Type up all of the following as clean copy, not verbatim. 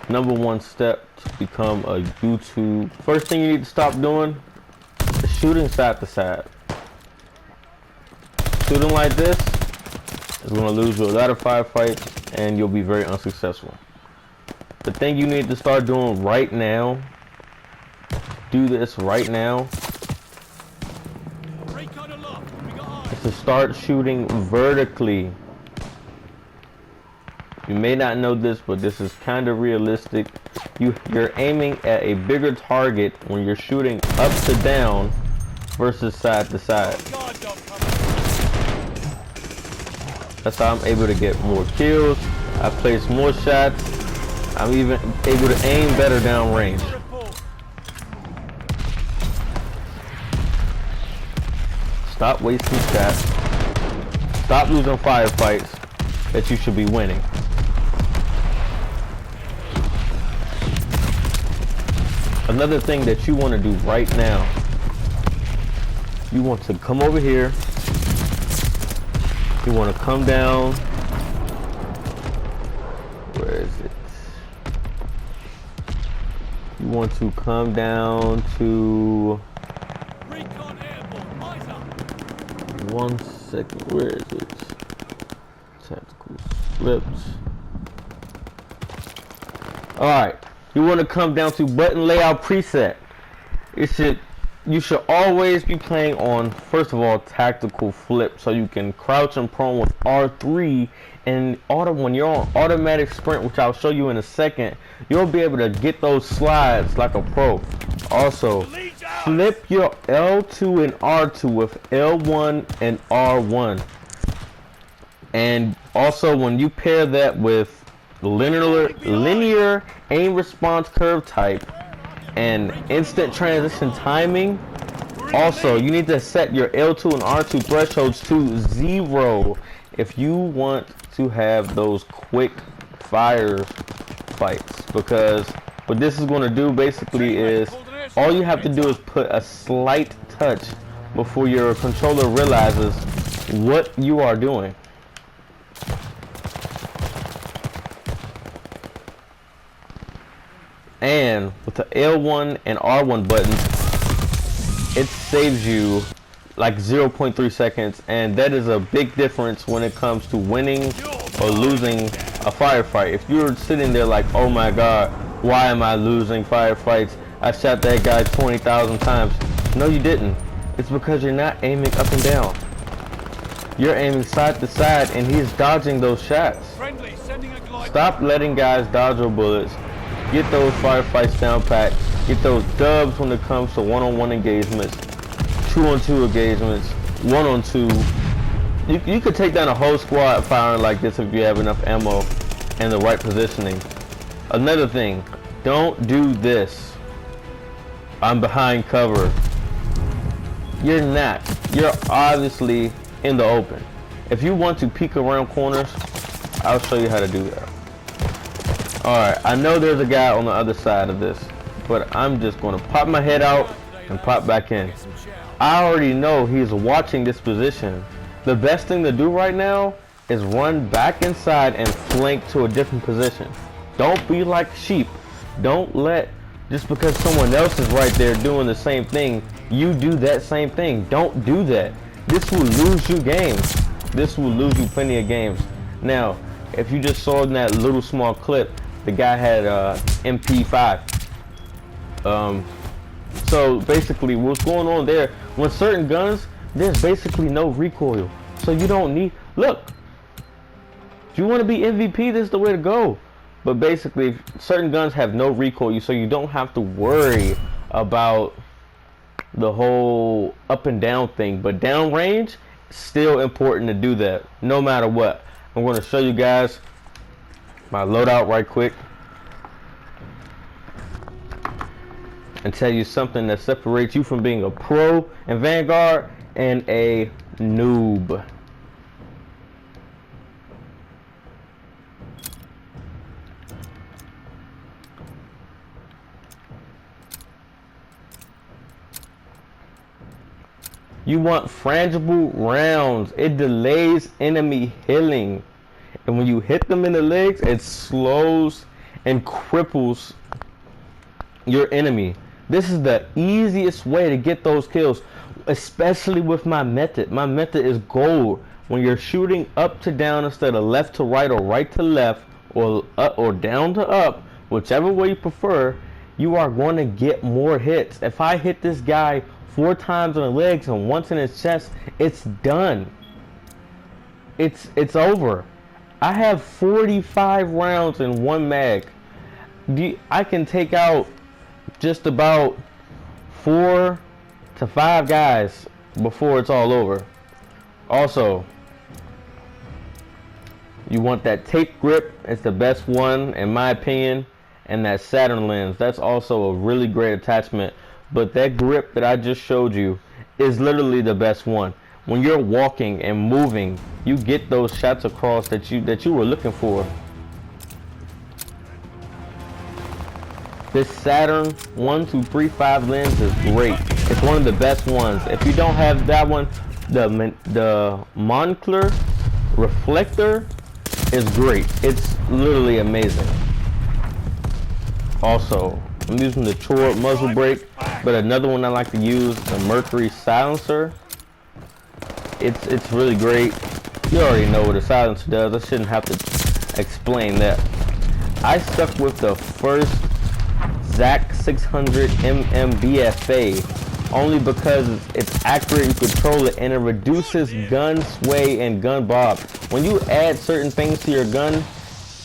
#1 step to become a YouTube. First thing you need to stop doing is shooting side to side. Shooting like this is going to lose you a lot of firefights and you'll be very unsuccessful. The thing you need to start doing right now, do this right now, is to start shooting vertically. You may not know this, but this is kind of realistic. You're aiming at a bigger target when you're shooting up to down versus side to side. That's how I'm able to get more kills. I place more shots. I'm even able to aim better down range. Stop wasting shots. Stop losing firefights that you should be winning. Another thing that you want to do right now, you want to come over here. You want to come down. Where is it? You want to come down to 1 second. Where is it? Tactical flips. Alright. You want to come down to button layout preset. You should always be playing on, first of all, tactical flip, so you can crouch and prone with R3, and when you're on automatic sprint, which I'll show you in a second, you'll be able to get those slides like a pro. Also, flip your L2 and R2 with L1 and R1. And also, when you pair that with linear aim response curve type and instant transition timing, also you need to set your L2 and R2 thresholds to 0 if you want to have those quick fire fights. Because what this is going to do basically is all you have to do is put a slight touch before your controller realizes what you are doing. And with the L1 and R1 buttons, it saves you like 0.3 seconds, and that is a big difference when it comes to winning or losing a firefight. If you're sitting there like, oh my god, why am I losing firefights? I shot that guy 20,000 times. No, you didn't. It's because you're not aiming up and down. You're aiming side to side, and he's dodging those shots. Stop letting guys dodge your bullets. Get those firefights down pat. Get those dubs when it comes to one-on-one engagements, 2-on-2 engagements, 1-on-2. You could take down a whole squad firing like this if you have enough ammo and the right positioning. Another thing, don't do this. I'm behind cover. You're not. You're obviously in the open. If you want to peek around corners, I'll show you how to do that. Alright, I know there's a guy on the other side of this, but I'm just going to pop my head out and pop back in. I already know he's watching this position. The best thing to do right now is run back inside and flank to a different position. Don't be like sheep. Don't let, just because someone else is right there doing the same thing, you do that same thing. Don't do that. This will lose you games. This will lose you plenty of games. Now, if you just saw in that little small clip, the guy had MP5. So basically what's going on there, when certain guns, there's basically no recoil. So you don't need, look, if you want to be MVP, this is the way to go. But basically certain guns have no recoil, so you don't have to worry about the whole up and down thing. But downrange, still important to do that no matter what. I'm going to show you guys my loadout right quick and tell you something that separates you from being a pro in Vanguard and a noob. You want frangible rounds. It delays enemy healing. And when you hit them in the legs, it slows and cripples your enemy. This is the easiest way to get those kills, especially with my method. My method is gold. When you're shooting up to down instead of left to right or right to left or up or down to up, whichever way you prefer, you are going to get more hits. If I hit this guy 4 times in the legs and once in his chest, it's done. It's over. I have 45 rounds in one mag. I can take out just about 4 to 5 guys before it's all over. Also, you want that tape grip. It's the best one in my opinion. And that Saturn lens, that's also a really great attachment. But that grip that I just showed you is literally the best one. When you're walking and moving, you get those shots across that you were looking for. This Saturn 1235 lens is great. It's one of the best ones. If you don't have that one, the Moncler reflector is great. It's literally amazing. Also, I'm using the Chore muzzle brake, but another one I like to use, the Mercury silencer. It's really great. You already know what a silencer does. I shouldn't have to explain that. I stuck with the first ZAC 600 BFA only because it's accurate, you control it, and it reduces gun sway and gun bob. When you add certain things to your gun,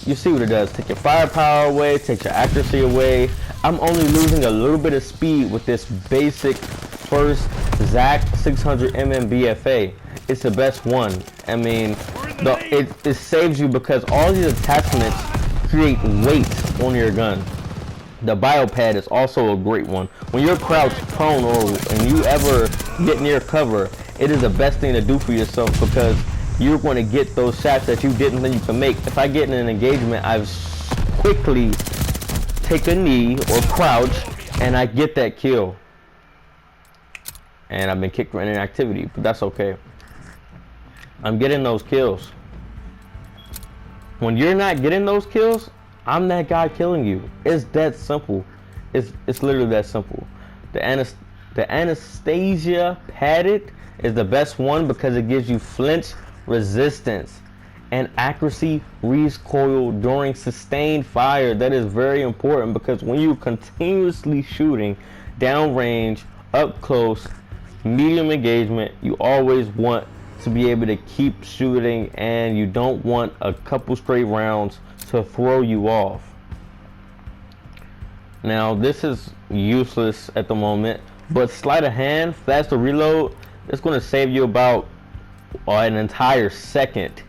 you see what it does. Take your firepower away, takes your accuracy away. I'm only losing a little bit of speed with this basic first ZAC 600 BFA. It's the best one. I mean, it saves you because all these attachments create weight on your gun. The biopad is also a great one. When you're crouched prone and you ever get near cover, it is the best thing to do for yourself because you're going to get those shots that you didn't think you can make. If I get in an engagement, I quickly take a knee or crouch and I get that kill. And I've been kicked for inactivity, but that's okay. I'm getting those kills. When you're not getting those kills, I'm that guy killing you. It's that simple. It's literally that simple. The Anastasia padded is the best one because it gives you flinch resistance and accuracy recoil during sustained fire. That is very important because when you're continuously shooting downrange, up close, medium engagement, you always want to be able to keep shooting and you don't want a couple straight rounds to throw you off. Now this is useless at the moment, but sleight of hand, faster reload, it's going to save you about an entire second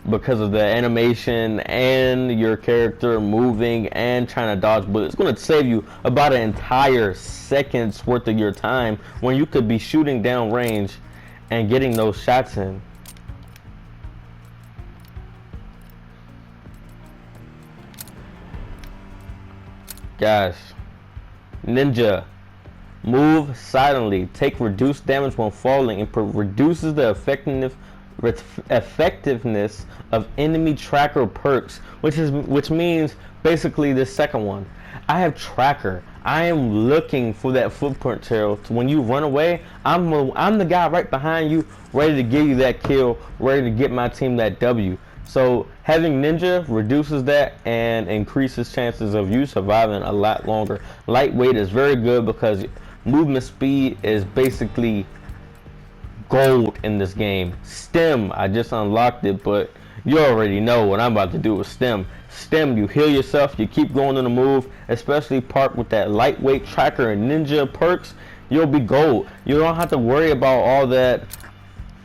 because of the animation and your character moving and trying to dodge bullets. It's going to save you about an entire second's worth of your time when you could be shooting down range and getting those shots in. Guys, Ninja, move silently, take reduced damage when falling, and reduces the effectiveness of enemy tracker perks, which means basically this second one. I have tracker. I am looking for that footprint trail. So when you run away, I'm the guy right behind you, ready to give you that kill, ready to get my team that W. So having Ninja reduces that and increases chances of you surviving a lot longer. Lightweight is very good because movement speed is basically gold in this game. Stem, I just unlocked it, but you already know what I'm about to do with Stem. Stem, you heal yourself, you keep going on the move, especially part with that lightweight tracker and Ninja perks, you'll be gold. You don't have to worry about all that,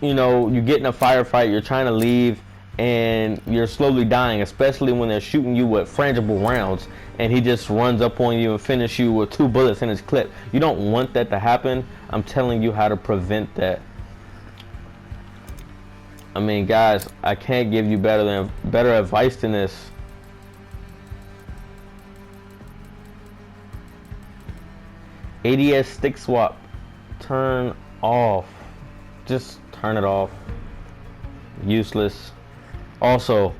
you know, you get in a firefight, you're trying to leave, and you're slowly dying, especially when they're shooting you with frangible rounds and he just runs up on you and finish you with 2 bullets in his clip. You don't want that to happen. I'm telling you how to prevent that. I mean, guys, I can't give you better advice than this. ADS stick swap, turn off. Just turn it off. Useless. Also,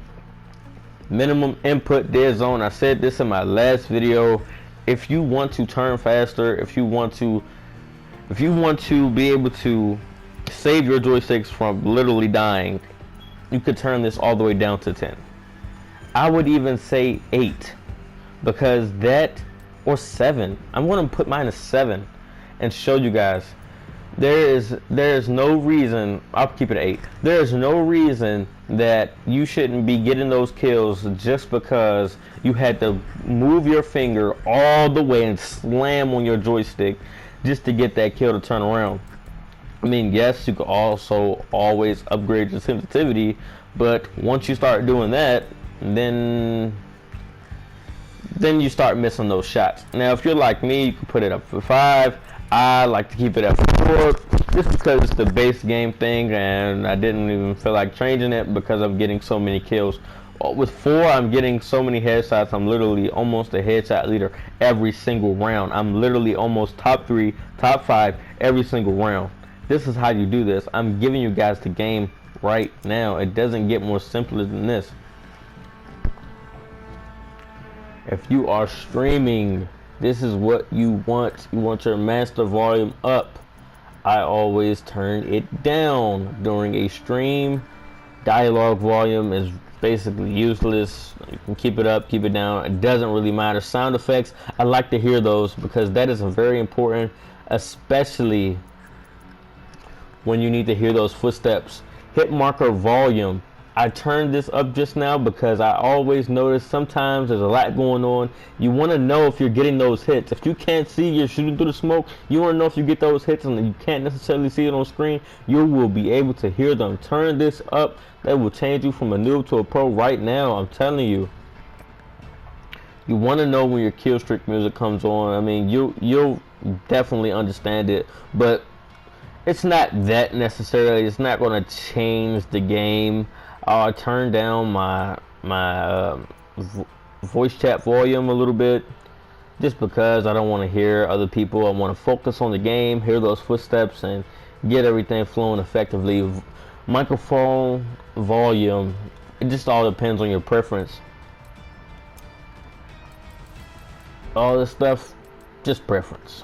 Minimum input dead zone. I said this in my last video. If you want to turn faster, if you want to be able to save your joysticks from literally dying, you could turn this all the way down to 10. I would even say 8, because that, or 7. I'm going to put mine as 7 and show you guys. There is no reason, I'll keep it at 8. There is no reason that you shouldn't be getting those kills just because you had to move your finger all the way and slam on your joystick just to get that kill to turn around. I mean, yes, you could also always upgrade your sensitivity, but once you start doing that, then you start missing those shots. Now, if you're like me, you can put it up for 5. I like to keep it at 4 just because it's the base game thing, and I didn't even feel like changing it because I'm getting so many kills. With 4, I'm getting so many headshots. I'm literally almost a headshot leader every single round. I'm literally almost top 3, top 5 every single round. This is how you do this. I'm giving you guys the game right now. It doesn't get more simpler than this. If you are streaming, this is what you want. You want your master volume up. I always turn it down during a stream. Dialogue volume is basically useless. You can keep it up, keep it down. It doesn't really matter. Sound effects, I like to hear those because that is very important, especially when you need to hear those footsteps. Hit marker volume. I turned this up just now because I always notice sometimes there's a lot going on. You want to know if you're getting those hits. If you can't see, you're shooting through the smoke, you want to know if you get those hits and you can't necessarily see it on screen, you will be able to hear them. Turn this up. That will change you from a noob to a pro right now. I'm telling you. You want to know when your kill streak music comes on. I mean, you'll definitely understand it, but it's not that necessarily. It's not going to change the game. I'll turn down my voice chat volume a little bit just because I don't want to hear other people. I want to focus on the game, hear those footsteps, and get everything flowing effectively. Microphone volume, it just all depends on your preference. All this stuff, just preference.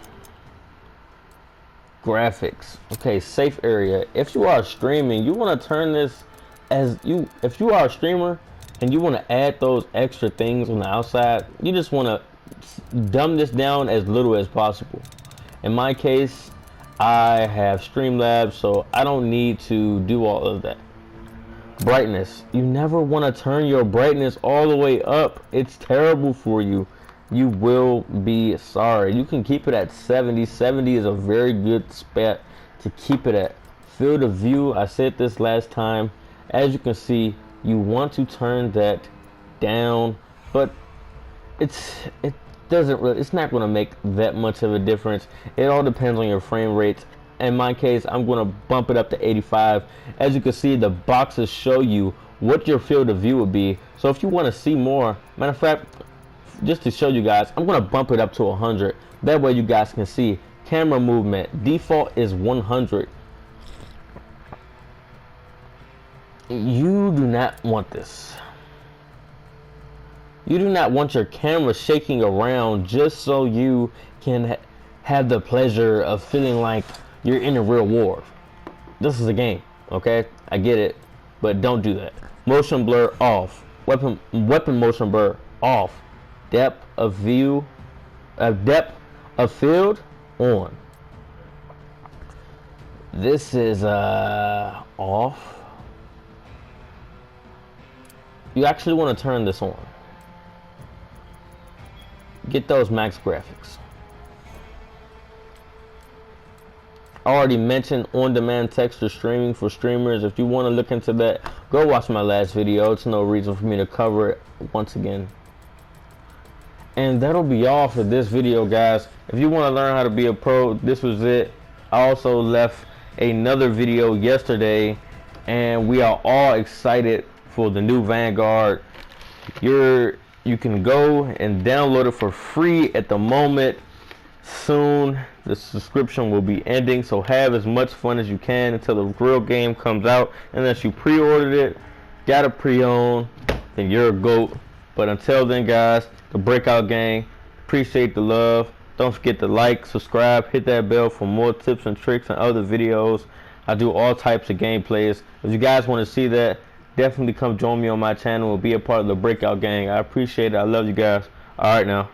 Graphics. Okay, safe area. If you are streaming, you want to turn this if you are a streamer and you want to add those extra things on the outside, you just want to dumb this down as little as possible. In my case, I have Streamlabs, so I don't need to do all of that. Brightness. You never want to turn your brightness all the way up. It's terrible for you. You will be sorry. You can keep it at 70. 70 is a very good spot to keep it at. Field of view, I said this last time. As you can see, you want to turn that down, but it's not going to make that much of a difference. It all depends on your frame rates. In my case, I'm going to bump it up to 85. As you can see, the boxes show you what your field of view would be. So if you want to see more, matter of fact, just to show you guys, I'm going to bump it up to 100. That way you guys can see. Camera movement, default is 100. You do not want this. You do not want your camera shaking around just so you can have the pleasure of feeling like you're in a real war. This is a game, okay? I get it, but don't do that. Motion blur off. Weapon motion blur off. Depth of view, depth of field on. This is off. You actually want to turn this on. Get those max graphics. I already mentioned on-demand texture streaming for streamers. If you want to look into that, go watch my last video. It's no reason for me to cover it once again. And that'll be all for this video, guys. If you want to learn how to be a pro, this was it. I also left another video yesterday, and we are all excited for the new Vanguard. You can go and download it for free at the moment. Soon the subscription will be ending, so have as much fun as you can until the real game comes out. Unless you pre-ordered it, got a pre-owned, then you're a GOAT. But until then, guys, the Breakout Gang, appreciate the love. Don't forget to like, subscribe, hit that bell for more tips and tricks and other videos. I do all types of gameplays. If you guys want to see that, definitely come join me on my channel and be a part of the Breakout Gang. I appreciate it. I love you guys. All right now.